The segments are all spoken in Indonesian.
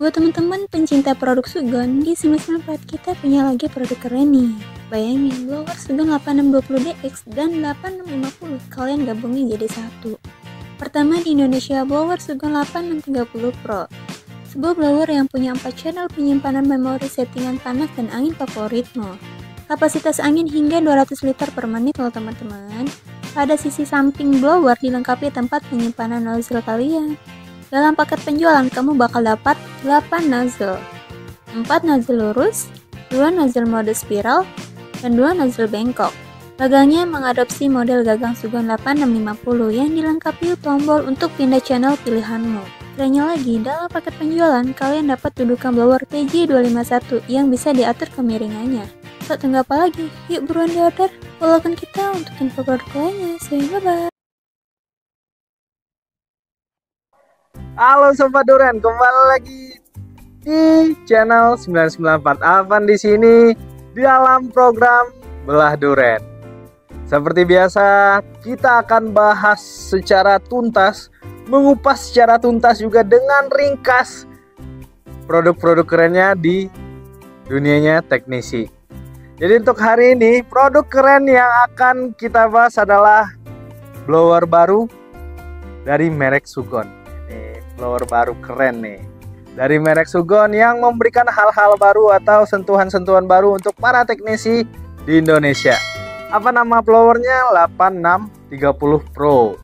Buat teman-teman pencinta produk Sugon, di semester 4 kita punya lagi produk keren nih. Bayangin, blower Sugon 8620DX dan 8650 kalian gabungin jadi satu. Pertama di Indonesia, blower Sugon 8630 Pro. Sebuah blower yang punya 4 channel penyimpanan memori settingan panas dan angin favoritmu. Kapasitas angin hingga 200 liter per menit loh teman-teman. Pada sisi samping blower dilengkapi tempat penyimpanan nozzle kalian. Dalam paket penjualan kamu bakal dapat 8 nozzle, 4 nozzle lurus, 2 nozzle mode spiral, dan 2 nozzle bengkok. Gagangnya mengadopsi model gagang Sugon 8650 yang dilengkapi tombol untuk pindah channel pilihanmu. Kerennya lagi, dalam paket penjualan kalian dapat dudukan blower TJ251 yang bisa diatur kemiringannya. So, tunggu apa lagi? Yuk buruan di order. Follow akun kita untuk info produk lainnya. See you, bye-bye. Halo Sobat Duren, kembali lagi di channel 994 Alvan di sini di dalam program Belah Duren. Seperti biasa, kita akan bahas secara tuntas, mengupas secara tuntas juga dengan ringkas produk-produk kerennya di dunianya teknisi. Jadi untuk hari ini, produk keren yang akan kita bahas adalah blower baru dari merek Sugon. Blower baru keren nih dari merek Sugon yang memberikan hal-hal baru atau sentuhan-sentuhan baru untuk para teknisi di Indonesia. Apa nama blowernya? 8630 Pro.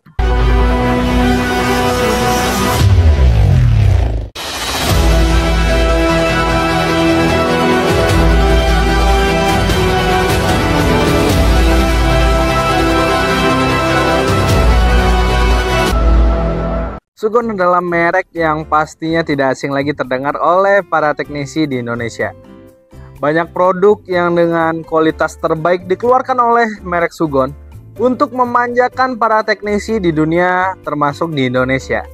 Sugon adalah merek yang pastinya tidak asing lagi terdengar oleh para teknisi di Indonesia. Banyak produk yang dengan kualitas terbaik dikeluarkan oleh merek Sugon untuk memanjakan para teknisi di dunia termasuk di Indonesia.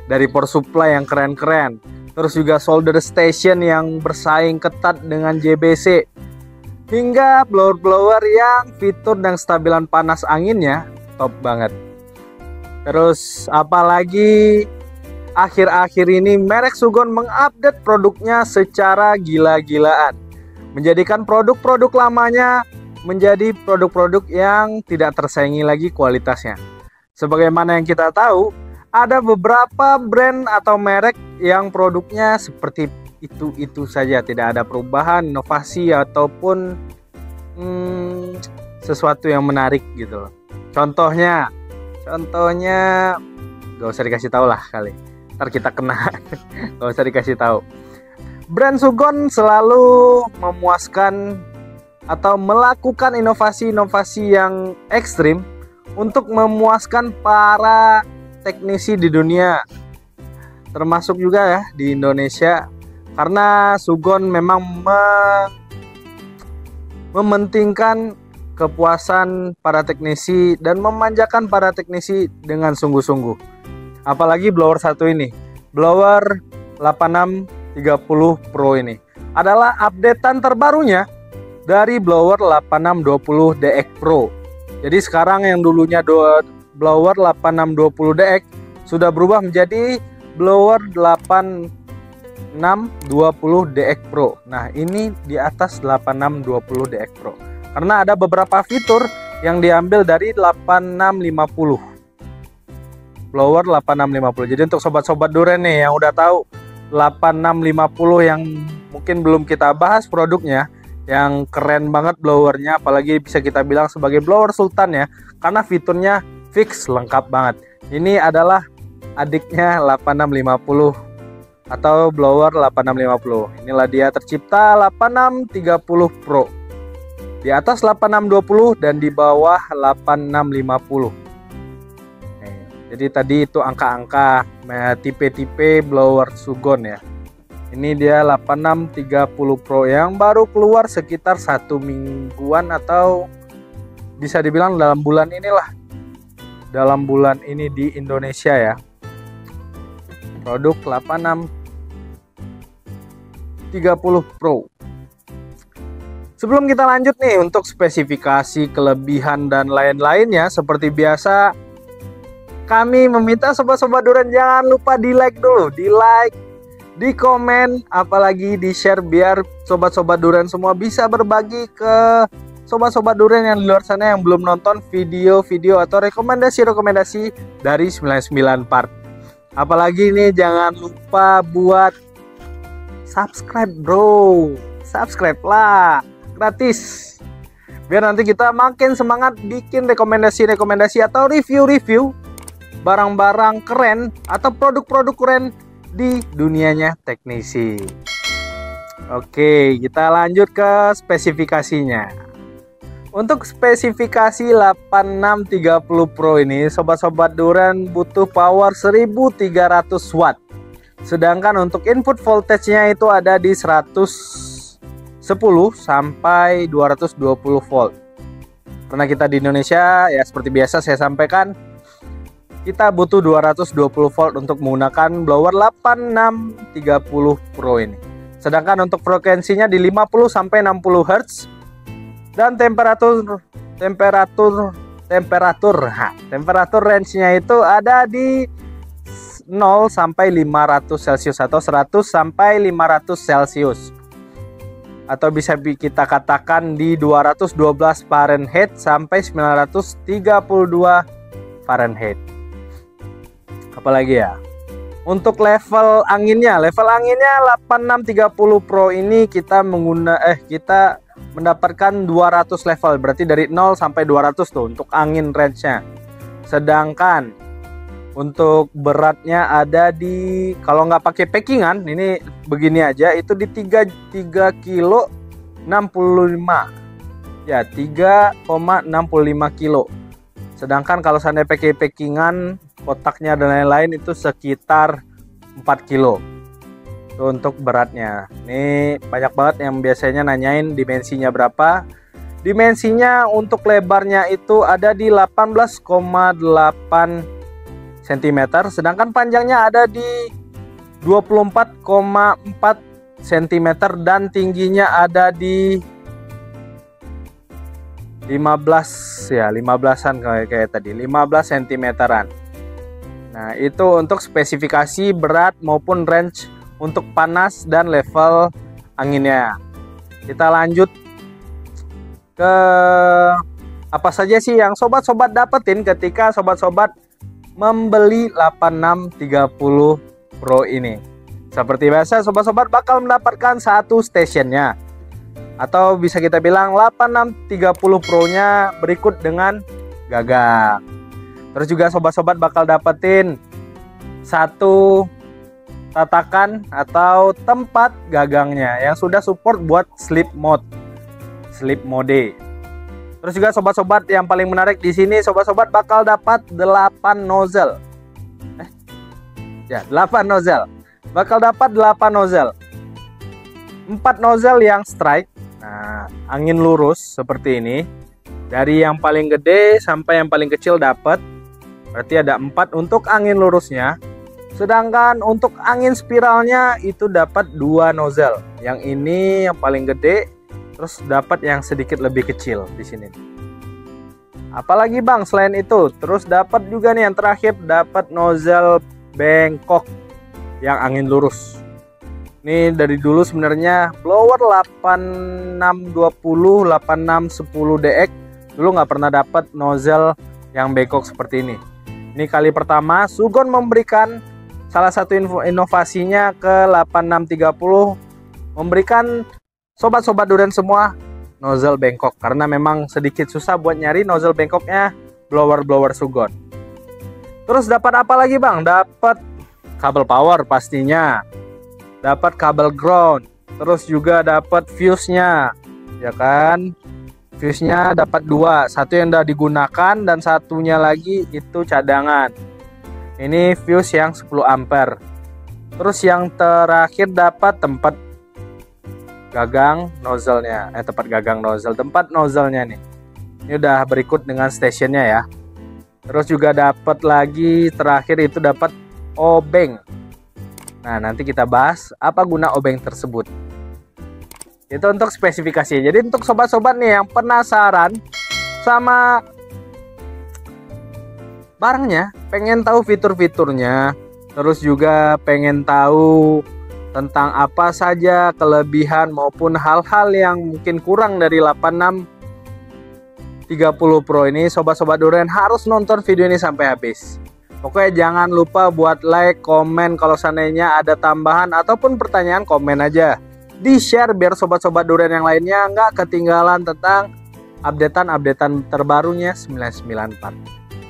Dari power supply yang keren-keren, terus juga solder station yang bersaing ketat dengan JBC, hingga blower-blower yang fitur dan stabilan panas anginnya top banget. Terus apalagi akhir-akhir ini merek Sugon mengupdate produknya secara gila-gilaan, menjadikan produk-produk lamanya menjadi produk-produk yang tidak tersaingi lagi kualitasnya. Sebagaimana yang kita tahu, ada beberapa brand atau merek yang produknya seperti itu saja, tidak ada perubahan, inovasi ataupun sesuatu yang menarik gitu loh. Contohnya gak usah dikasih tahu lah kali, ntar kita kena. Gak usah dikasih tahu. Brand Sugon selalu memuaskan atau melakukan inovasi-inovasi yang ekstrim untuk memuaskan para teknisi di dunia, termasuk juga ya di Indonesia, karena Sugon memang mementingkan kepuasan para teknisi dan memanjakan para teknisi dengan sungguh-sungguh. Apalagi blower satu ini, blower 8630 Pro ini adalah updatean terbarunya dari blower 8620DX Pro. Jadi sekarang yang dulunya blower 8620DX sudah berubah menjadi blower 8620DX Pro. Nah, ini di atas 8620DX Pro. Karena ada beberapa fitur yang diambil dari 8650. Blower 8650. Jadi untuk sobat-sobat Duren nih yang udah tahu 8650 yang mungkin belum kita bahas produknya, yang keren banget blowernya, apalagi bisa kita bilang sebagai blower sultan ya, karena fiturnya fix lengkap banget. Ini adalah adiknya 8650 atau blower 8650. Inilah dia tercipta 8630 Pro. Di atas 8620 dan di bawah 8650. Jadi tadi itu angka-angka tipe-tipe blower Sugon ya. Ini dia 8630 Pro yang baru keluar sekitar 1 mingguan atau bisa dibilang dalam bulan inilah. Dalam bulan ini di Indonesia ya. Produk 8630 Pro. Sebelum kita lanjut nih untuk spesifikasi, kelebihan dan lain-lainnya, seperti biasa kami meminta sobat-sobat Duren jangan lupa di like dulu, di like, di komen, apalagi di share biar sobat-sobat durian semua bisa berbagi ke sobat-sobat durian yang di luar sana yang belum nonton video-video atau rekomendasi-rekomendasi dari 99 part. Apalagi nih jangan lupa buat subscribe bro, subscribe lah, gratis. Biar nanti kita makin semangat bikin rekomendasi-rekomendasi atau review-review barang-barang keren atau produk-produk keren di dunianya teknisi. Oke, kita lanjut ke spesifikasinya. Untuk spesifikasi 8630 Pro ini, sobat-sobat durian butuh power 1300 watt. Sedangkan untuk input voltage-nya itu ada di 110 sampai 220 volt. Karena kita di Indonesia, ya seperti biasa saya sampaikan, kita butuh 220 volt untuk menggunakan blower 8630 Pro ini. Sedangkan untuk frekuensinya di 50 sampai 60 Hz dan temperatur range-nya itu ada di 0 sampai 500 Celcius atau 100 sampai 500 Celcius. Atau bisa kita katakan di 212 Fahrenheit sampai 932 Fahrenheit. Apalagi ya, untuk level anginnya 8630 Pro ini kita mendapatkan 200 level, berarti dari 0 sampai 200 tuh untuk angin range-nya. Sedangkan untuk beratnya ada di, kalau nggak pakai packingan ini begini aja, itu di 3 kilo 65 ya, 3,65 kilo. Sedangkan kalau seandainya pakai packingan, kotaknya dan lain-lain itu sekitar 4 kilo. Itu untuk beratnya. Ini banyak banget yang biasanya nanyain dimensinya berapa. Dimensinya untuk lebarnya itu ada di 18,8 cm, sedangkan panjangnya ada di 24,4 cm dan tingginya ada di 15-an kayak tadi, 15 cm-an. Nah, itu untuk spesifikasi berat maupun range untuk panas dan level anginnya. Kita lanjut ke apa saja sih yang sobat-sobat dapetin ketika sobat-sobat membeli 8630 Pro ini. Seperti biasa, sobat-sobat bakal mendapatkan satu stationnya, atau bisa kita bilang 8630 Pro-nya berikut dengan gagang. Terus juga sobat-sobat bakal dapetin satu tatakan atau tempat gagangnya yang sudah support buat sleep mode. Terus juga sobat-sobat yang paling menarik di sini, sobat-sobat bakal dapat 8 nozzle. 8 nozzle. Bakal dapat 8 nozzle. 4 nozzle yang strike. Nah, angin lurus seperti ini. Dari yang paling gede sampai yang paling kecil dapat. Berarti ada 4 untuk angin lurusnya. Sedangkan untuk angin spiralnya itu dapat 2 nozzle. Yang ini yang paling gede, terus dapat yang sedikit lebih kecil di sini. Apalagi Bang selain itu? Terus dapat juga nih yang terakhir, dapat nozzle bengkok yang angin lurus. Ini dari dulu sebenarnya blower 8620, 8610 DX dulu nggak pernah dapat nozzle yang bengkok seperti ini. Ini kali pertama Sugon memberikan salah satu inovasinya ke 8630, memberikan sobat-sobat durian semua nozzle bengkok, karena memang sedikit susah buat nyari nozzle bengkoknya blower Sugon. Terus dapat apa lagi Bang? Dapat kabel power pastinya, dapat kabel ground, terus juga dapat fuse-nya, ya kan? Fuse-nya dapat 2, satu yang udah digunakan dan satunya lagi itu cadangan. Ini fuse yang 10 ampere. Terus yang terakhir dapat tempat gagang nozzle-nya, tempat nozzle-nya nih. Ini udah berikut dengan stationnya ya. Terus juga dapat lagi terakhir itu dapat obeng. Nah, nanti kita bahas apa guna obeng tersebut. Itu untuk spesifikasi. Jadi untuk sobat-sobat nih yang penasaran sama barangnya, pengen tahu fitur-fiturnya, terus juga pengen tahu tentang apa saja kelebihan maupun hal-hal yang mungkin kurang dari 8630 Pro ini, sobat-sobat Durian harus nonton video ini sampai habis. Oke, jangan lupa buat like, komen, kalau seandainya ada tambahan ataupun pertanyaan komen aja. Di-share biar sobat-sobat Durian yang lainnya nggak ketinggalan tentang updatean terbarunya 994.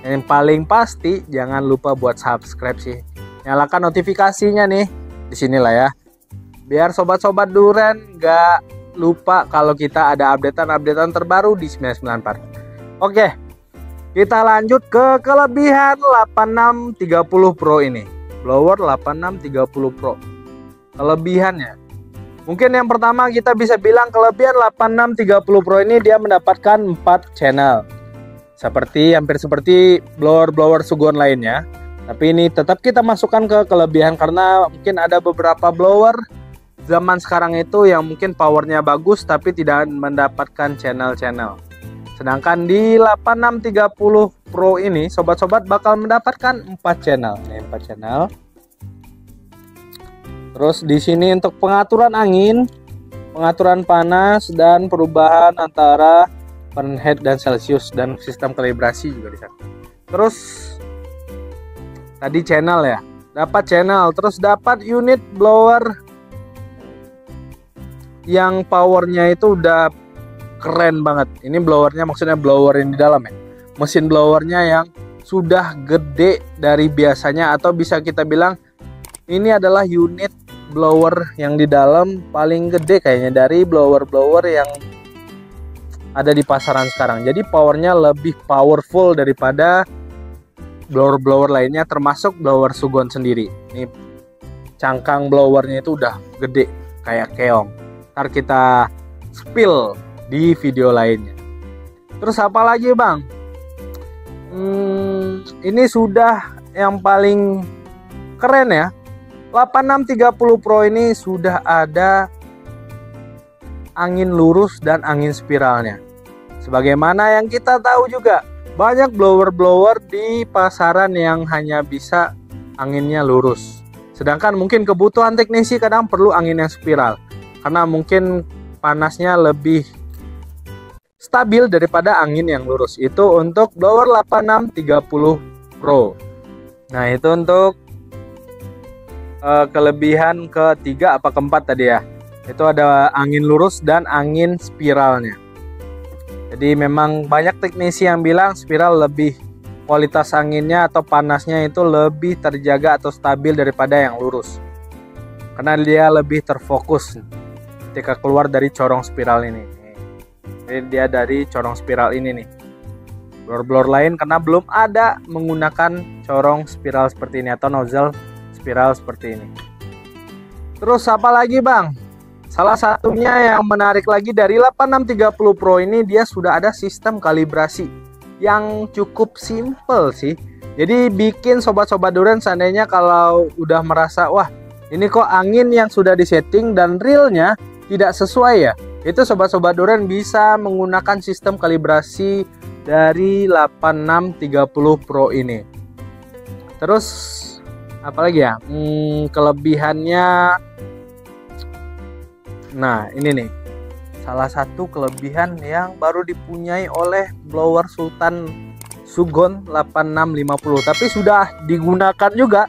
Yang paling pasti jangan lupa buat subscribe sih. Nyalakan notifikasinya nih. Di sinilah ya. Biar sobat-sobat Durian nggak lupa kalau kita ada updatean terbaru di 994. Oke. Kita lanjut ke kelebihan 8630 Pro ini. Blower 8630 Pro. Kelebihannya. Mungkin yang pertama kita bisa bilang kelebihan 8630 Pro ini dia mendapatkan 4 channel. Hampir seperti blower Sugon lainnya. Tapi ini tetap kita masukkan ke kelebihan karena mungkin ada beberapa blower zaman sekarang itu yang mungkin powernya bagus tapi tidak mendapatkan channel-channel. Sedangkan di 8630 Pro ini sobat-sobat bakal mendapatkan 4 channel. Nih 4 channel. Terus di sini untuk pengaturan angin, pengaturan panas dan perubahan antara Fahrenheit dan Celsius dan sistem kalibrasi juga di sana. Terus tadi channel ya. Dapat channel, terus dapat unit blower yang powernya itu udah keren banget. Ini blowernya maksudnya blower yang di dalam ya. Mesin blowernya yang sudah gede dari biasanya, atau bisa kita bilang ini adalah unit blower yang di dalam paling gede kayaknya dari blower yang ada di pasaran sekarang. Jadi powernya lebih powerful daripada blower lainnya, termasuk blower Sugon sendiri. Ini cangkang blowernya itu udah gede kayak keong. Ntar kita spill di video lainnya. Terus apa lagi bang? Ini sudah yang paling keren ya. 8630 Pro ini sudah ada angin lurus dan angin spiralnya. Sebagaimana yang kita tahu juga, banyak blower di pasaran yang hanya bisa anginnya lurus. Sedangkan mungkin kebutuhan teknisi kadang perlu angin yang spiral. Karena mungkin panasnya lebih stabil daripada angin yang lurus. Itu untuk blower 8630 Pro. Nah itu untuk kelebihan ketiga apa keempat tadi ya. Itu ada angin lurus dan angin spiralnya. Jadi memang banyak teknisi yang bilang spiral lebih kualitas anginnya atau panasnya itu lebih terjaga atau stabil daripada yang lurus. Karena dia lebih terfokus ketika keluar dari corong spiral ini. Jadi dia dari corong spiral ini nih. Blower lain karena belum ada menggunakan corong spiral seperti ini atau nozzle spiral seperti ini. Terus apa lagi bang? Salah satunya yang menarik lagi dari 8630 Pro ini, dia sudah ada sistem kalibrasi yang cukup simple sih. Jadi bikin sobat-sobat Durian seandainya kalau udah merasa wah ini kok angin yang sudah disetting dan realnya tidak sesuai ya, itu sobat-sobat Durian bisa menggunakan sistem kalibrasi dari 8630 Pro ini. Terus apalagi ya, kelebihannya, nah ini nih salah satu kelebihan yang baru dipunyai oleh blower Sultan Sugon 8650, tapi sudah digunakan juga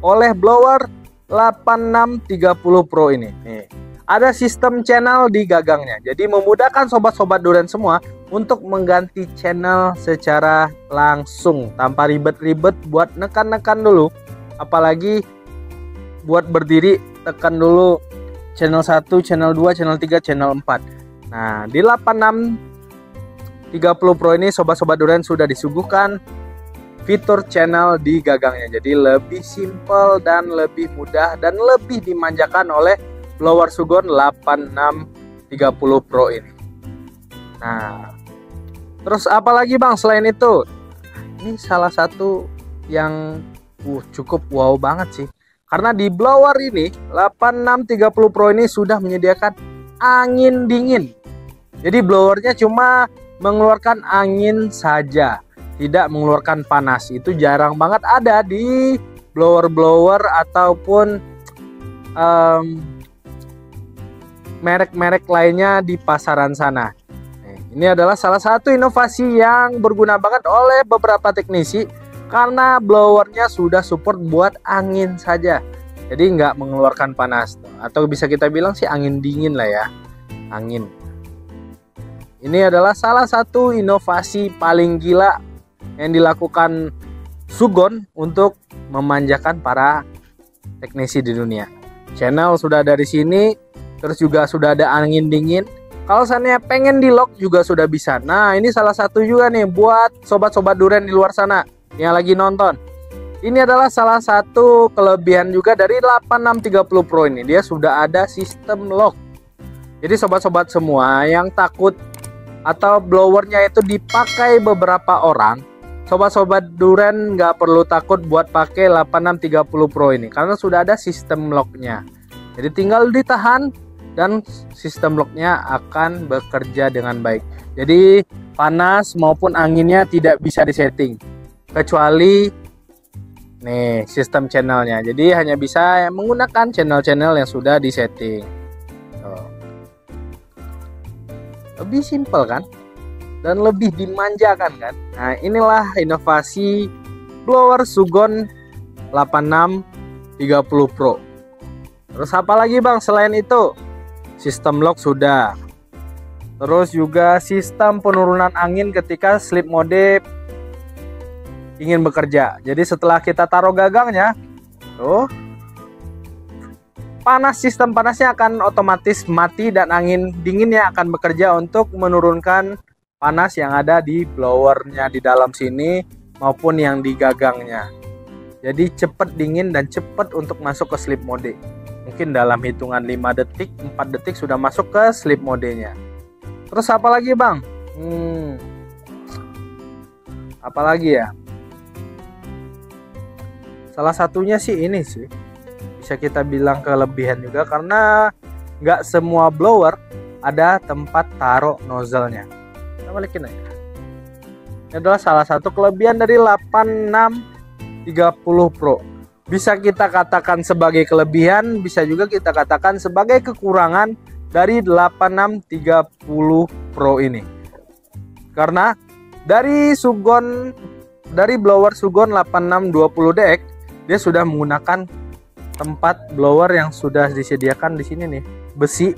oleh blower 8630 Pro ini. Nih, ada sistem channel di gagangnya, jadi memudahkan sobat-sobat Durian semua untuk mengganti channel secara langsung tanpa ribet-ribet buat nekan-nekan dulu. Apalagi buat berdiri, tekan dulu channel 1, channel 2, channel 3, channel 4. Nah, di 8630 Pro ini sobat-sobat Durian sudah disuguhkan fitur channel di gagangnya. Jadi lebih simple dan lebih mudah dan lebih dimanjakan oleh blower Sugon 8630 Pro ini. Nah, terus apa lagi bang selain itu? Ini salah satu yang cukup wow banget sih. Karena di blower ini 8630 Pro ini sudah menyediakan angin dingin. Jadi blowernya cuma mengeluarkan angin saja, tidak mengeluarkan panas. Itu jarang banget ada di blower ataupun merek-merek lainnya di pasaran sana. Ini adalah salah satu inovasi yang berguna banget oleh beberapa teknisi karena blowernya sudah support buat angin saja. Jadi nggak mengeluarkan panas, atau bisa kita bilang sih angin dingin lah ya, angin. Ini adalah salah satu inovasi paling gila yang dilakukan Sugon untuk memanjakan para teknisi di dunia. Channel sudah ada di sini, terus juga sudah ada angin dingin. Kalau seandainya pengen di lock juga sudah bisa. Nah, ini salah satu juga nih buat sobat-sobat durian di luar sana yang lagi nonton. Ini adalah salah satu kelebihan juga dari 8630 Pro ini. Dia sudah ada sistem lock. Jadi sobat-sobat semua yang takut atau blowernya itu dipakai beberapa orang, sobat-sobat durian nggak perlu takut buat pakai 8630 Pro ini karena sudah ada sistem locknya. Jadi tinggal ditahan dan sistem locknya akan bekerja dengan baik. Jadi panas maupun anginnya tidak bisa disetting kecuali nih sistem channelnya. Jadi hanya bisa menggunakan channel-channel yang sudah disetting. Lebih simpel kan? Dan lebih dimanjakan kan? Nah, inilah inovasi blower Sugon 8630 Pro. Terus apa lagi bang selain itu? Sistem lock sudah. Terus juga sistem penurunan angin ketika sleep mode ingin bekerja. Jadi setelah kita taruh gagangnya, tuh sistem panasnya akan otomatis mati dan angin dinginnya akan bekerja untuk menurunkan panas yang ada di blowernya di dalam sini maupun yang di gagangnya. Jadi cepat dingin dan cepat untuk masuk ke sleep mode. Mungkin dalam hitungan 5 detik, 4 detik sudah masuk ke sleep modenya. Terus apa lagi bang? Apa lagi ya? Salah satunya sih ini sih. Bisa kita bilang kelebihan juga karena nggak semua blower ada tempat taruh nozzle-nya. Kita balikin aja. Ini adalah salah satu kelebihan dari 8630 Pro. Bisa kita katakan sebagai kelebihan, bisa juga kita katakan sebagai kekurangan dari 8630 Pro ini. Karena dari blower Sugon 8620DX, dia sudah menggunakan tempat blower yang sudah disediakan di sini nih, besi.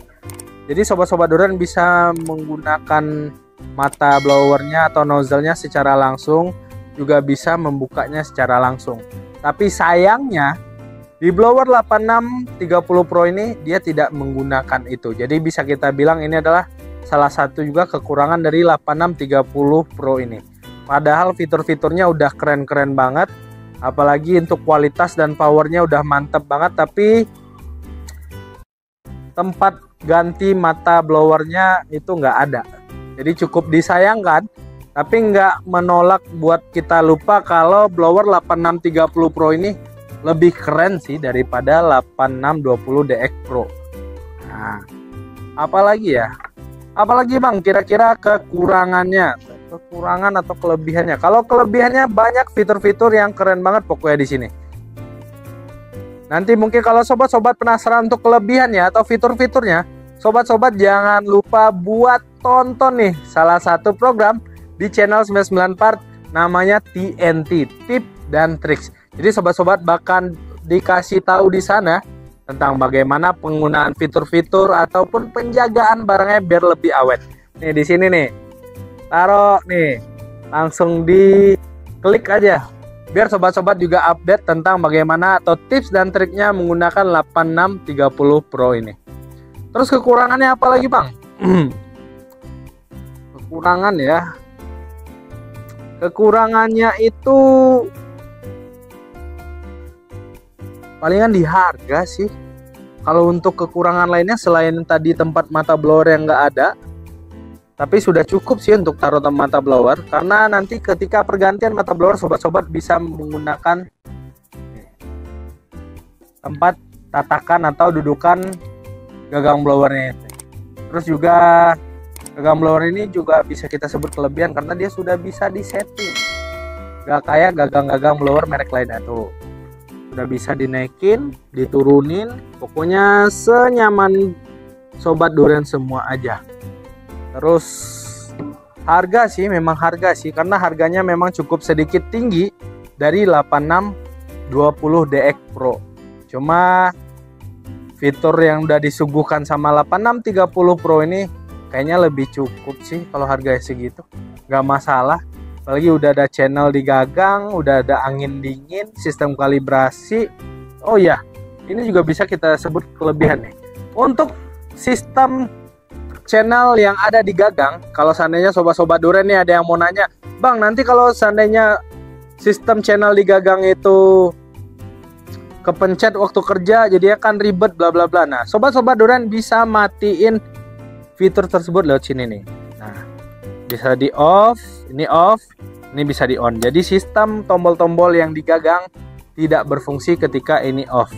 Jadi sobat-sobat durian bisa menggunakan mata blowernya atau nozzle-nya secara langsung, juga bisa membukanya secara langsung. Tapi sayangnya di blower 8630 Pro ini dia tidak menggunakan itu. Jadi bisa kita bilang ini adalah salah satu juga kekurangan dari 8630 Pro ini. Padahal fitur-fiturnya udah keren-keren banget. Apalagi untuk kualitas dan powernya udah mantep banget. Tapi tempat ganti mata blowernya itu nggak ada. Jadi cukup disayangkan. Tapi nggak menolak buat kita lupa kalau blower 8630 Pro ini lebih keren sih daripada 8620DX Pro. Nah, apalagi ya? Apalagi bang kira-kira kekurangannya? Kekurangan atau kelebihannya? Kalau kelebihannya banyak fitur-fitur yang keren banget pokoknya di sini. Nanti mungkin kalau sobat-sobat penasaran untuk kelebihannya atau fitur-fiturnya, sobat-sobat jangan lupa buat tonton nih salah satu program di channel 99 Part namanya TNT, Tip dan Triks. Jadi sobat-sobat bahkan dikasih tahu di sana tentang bagaimana penggunaan fitur-fitur ataupun penjagaan barangnya biar lebih awet. Nih di sini nih. Taruh nih. Langsung diklik aja. Biar sobat-sobat juga update tentang bagaimana atau tips dan triknya menggunakan 8630 Pro ini. Terus kekurangannya apa lagi, Bang? Kekurangan ya. Kekurangannya itu palingan di harga sih. Kalau untuk kekurangan lainnya selain tadi tempat mata blower yang nggak ada, tapi sudah cukup sih untuk taruh mata blower. Karena nanti ketika pergantian mata blower sobat-sobat bisa menggunakan tempat tatakan atau dudukan gagang blowernya. Terus juga gagang blower ini juga bisa kita sebut kelebihan karena dia sudah bisa disetting. Gak kayak gagang-gagang blower merek lainnya tuh. Udah bisa dinaikin, diturunin, pokoknya senyaman sobat durian semua aja. Terus harga sih, memang harga sih, karena harganya memang cukup sedikit tinggi dari 8620DX Pro. Cuma fitur yang udah disuguhkan sama 8630 Pro ini kayaknya lebih cukup sih kalau harganya segitu. Gak masalah, apalagi udah ada channel di gagang, udah ada angin dingin, sistem kalibrasi. Oh ya, ini juga bisa kita sebut kelebihan nih. Untuk sistem channel yang ada di gagang, kalau seandainya sobat-sobat durian nih ada yang mau nanya, Bang, nanti kalau seandainya sistem channel di gagang itu kepencet waktu kerja jadi akan ribet bla bla bla. Nah, sobat-sobat durian bisa matiin fitur tersebut lewat sini nih. Nah, bisa di off, ini bisa di on. Jadi sistem tombol-tombol yang di gagang tidak berfungsi ketika ini off.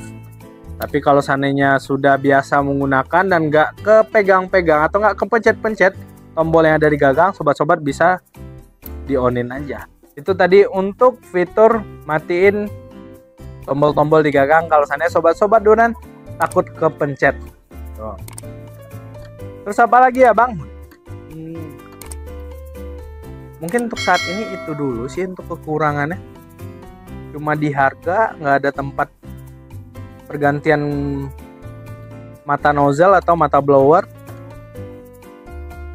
Tapi kalau seandainya sudah biasa menggunakan dan nggak kepegang-pegang atau nggak kepencet-pencet tombol yang ada di gagang, sobat-sobat bisa di onin aja. Itu tadi untuk fitur matiin tombol-tombol di gagang kalau seandainya sobat-sobat durian takut kepencet. Tuh. Terus apa lagi ya, Bang? Mungkin untuk saat ini itu dulu sih untuk kekurangannya. Cuma di harga, nggak ada tempat pergantian mata nozzle atau mata blower.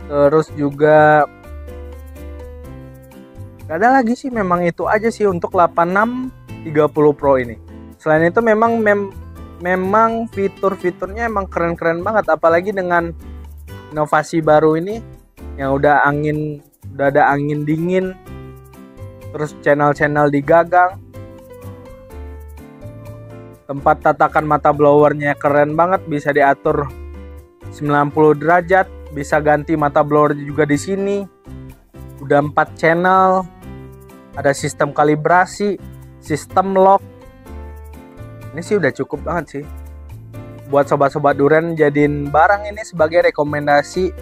Terus juga nggak ada lagi sih, memang itu aja sih untuk 8630 Pro ini. Selain itu memang fitur-fiturnya emang keren-keren banget, apalagi dengan inovasi baru ini yang udah ada angin dingin, terus channel-channel di gagang, tempat tatakan mata blowernya keren banget, bisa diatur 90 derajat, bisa ganti mata blower juga di sini. Udah 4 channel, ada sistem kalibrasi, sistem lock. Ini sih udah cukup banget sih buat sobat-sobat durian jadiin barang ini sebagai rekomendasi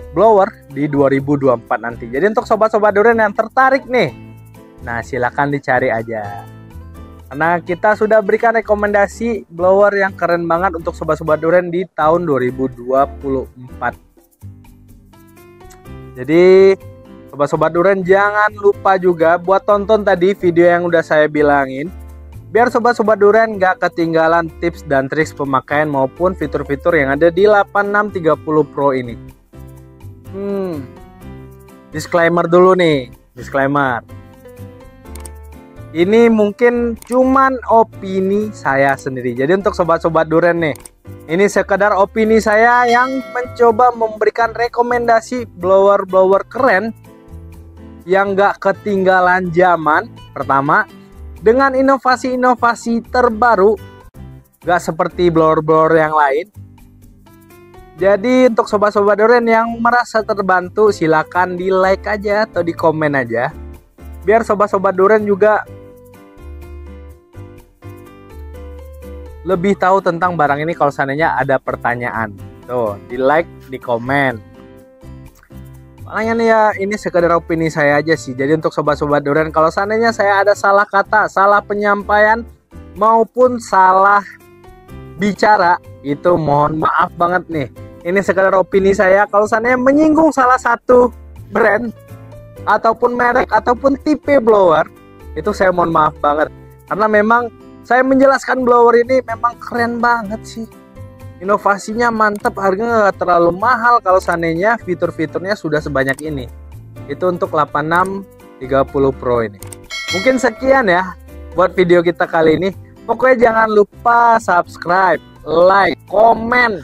blower di 2024 nanti. Jadi untuk sobat-sobat durian yang tertarik nih, nah silakan dicari aja. Karena kita sudah berikan rekomendasi blower yang keren banget untuk sobat-sobat durian di tahun 2024. Jadi sobat-sobat durian jangan lupa juga buat tonton tadi video yang udah saya bilangin, biar sobat-sobat durian gak ketinggalan tips dan trik pemakaian maupun fitur-fitur yang ada di 8630 Pro ini. Disclaimer dulu nih, disclaimer. Ini mungkin cuman opini saya sendiri. Jadi untuk sobat-sobat durian nih, ini sekedar opini saya yang mencoba memberikan rekomendasi blower-blower keren yang gak ketinggalan zaman. Pertama, dengan inovasi-inovasi terbaru, gak seperti blower-blower yang lain. Jadi untuk sobat-sobat durian yang merasa terbantu, silakan di like aja atau di komen aja, biar sobat-sobat durian juga lebih tahu tentang barang ini kalau seandainya ada pertanyaan. Tuh, di like, di komen. Makanya nih ya, ini sekedar opini saya aja sih. Jadi untuk sobat-sobat durian, kalau seandainya saya ada salah kata, salah penyampaian, maupun salah bicara, itu mohon maaf banget nih. Ini sekedar opini saya. Kalau seandainya menyinggung salah satu brand, ataupun merek, ataupun tipe blower, itu saya mohon maaf banget. Karena memang saya menjelaskan blower ini memang keren banget sih. Inovasinya mantap, harganya gak terlalu mahal kalau seandainya fitur-fiturnya sudah sebanyak ini. Itu untuk 8630 Pro ini. Mungkin sekian ya buat video kita kali ini. Pokoknya jangan lupa subscribe, like, komen,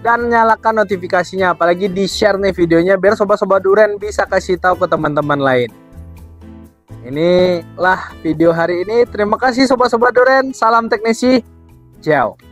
dan nyalakan notifikasinya. Apalagi di share nih videonya biar sobat-sobat durian bisa kasih tahu ke teman-teman lain. Inilah video hari ini. Terima kasih sobat-sobat durian. Salam teknisi. Ciao.